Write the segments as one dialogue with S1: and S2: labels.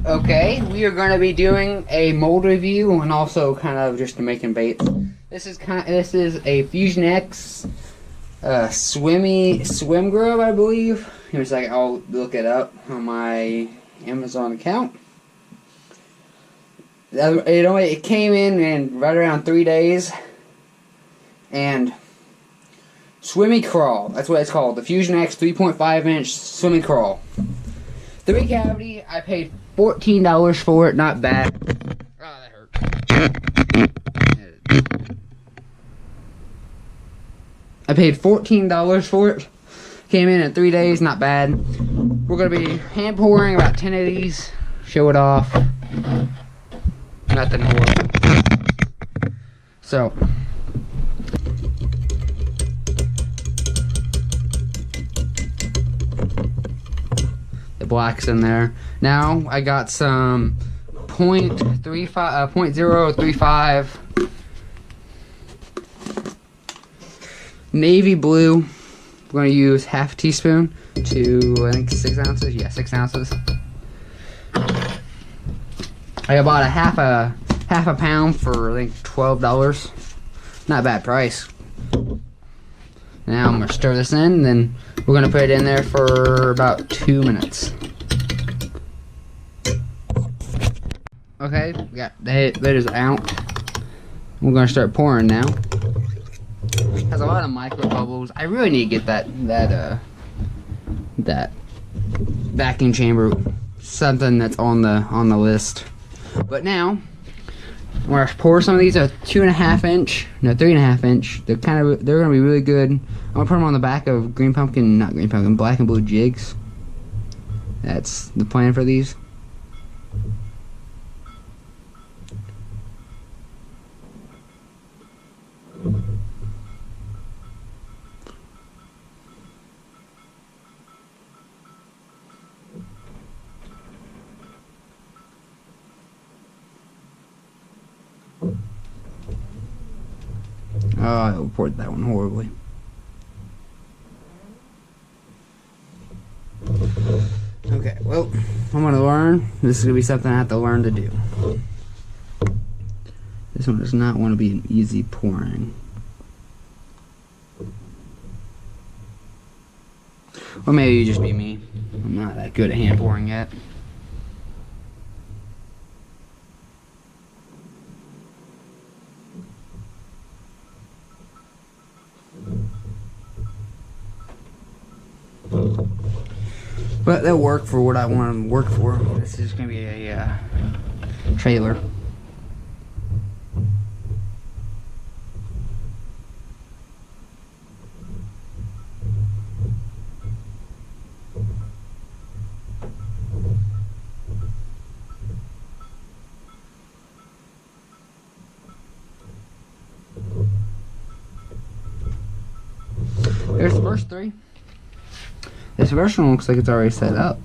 S1: Okay, we are going to be doing a mold review and also kind of just making baits. This is a Fusion X swim grub, I believe. Here's like I'll look it up on my Amazon account. It came in right around 3 days, and swimmy craw. That's what it's called. The Fusion X 3.5 inch swimmy craw. 3 cavity. I paid $14 for it. Not bad. Oh, that hurt. I paid $14 for it. Came in 3 days. Not bad. We're gonna be hand pouring about 10 of these. Show it off. Nothing more. So. Black's in there. Now I got some .035 navy blue. We're going to use half a teaspoon to, I think, 6 ounces. Yeah, 6 ounces. I bought a half a pound for, I think, $12. Not a bad price. Now I'm going to stir this in, then we're going to put it in there for about 2 minutes. Okay, we got that is out. We're going to start pouring now. Has a lot of micro bubbles. I really need to get that vacuum chamber, something that's on the list. But now we're gonna pour some of these at 2.5 inch, no 3.5 inch. They're gonna be really good. I'm gonna put them on the back of black and blue jigs. That's the plan for these. Oh, I poured that one horribly. Okay, well, I'm gonna learn. This is gonna be something I have to learn to do. This one does not want to be an easy pouring. Or maybe it just be me. I'm not that good at hand pouring yet. But they'll work for what I want them to work for. This is going to be a trailer. There's the first 3. This first one looks like it's already set up.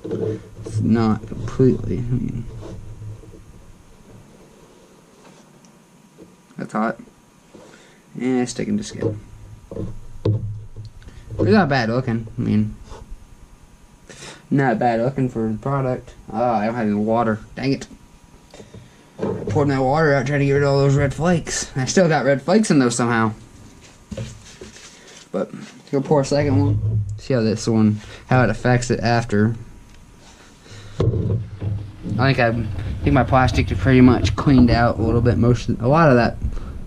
S1: It's not completely. I mean, that's hot. And it's sticking to skin. It's not bad looking. I mean, not bad looking for the product. Oh, I don't have any water. Dang it. Pouring that water out trying to get rid of all those red flakes. I still got red flakes in those somehow. But go pour a second one. See how it affects it after. I think my plastic is pretty much cleaned out a little bit. A lot of that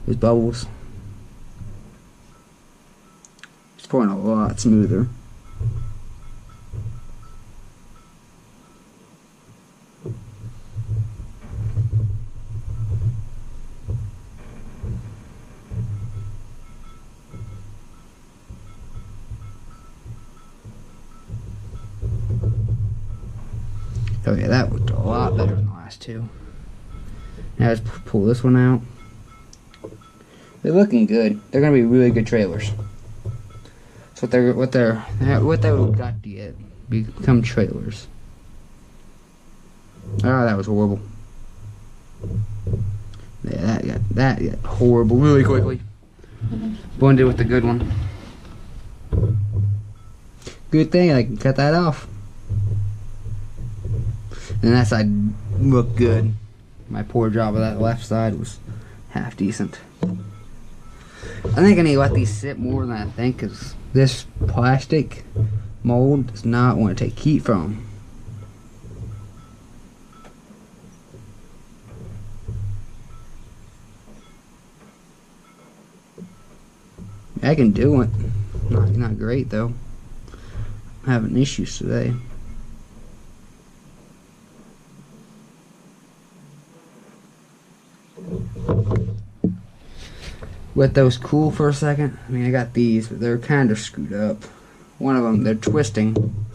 S1: is bubbles. It's pouring a lot smoother. Okay, that looked a lot better than the last 2. Now let's pull this one out. They're looking good. They're gonna be really good trailers. So what they got to get become trailers. Oh, that was horrible. Yeah, that got horrible really quickly. Blended with the good one. Good thing I can cut that off. And that side looked good. My poor job of that left side was half decent. I think I need to let these sit more than I think, because this plastic mold does not want to take heat from them. I can do it. Not great though. I'm having issues today. Let those cool for a second. I mean, I got these, but they're kind of screwed up. One of them, they're twisting.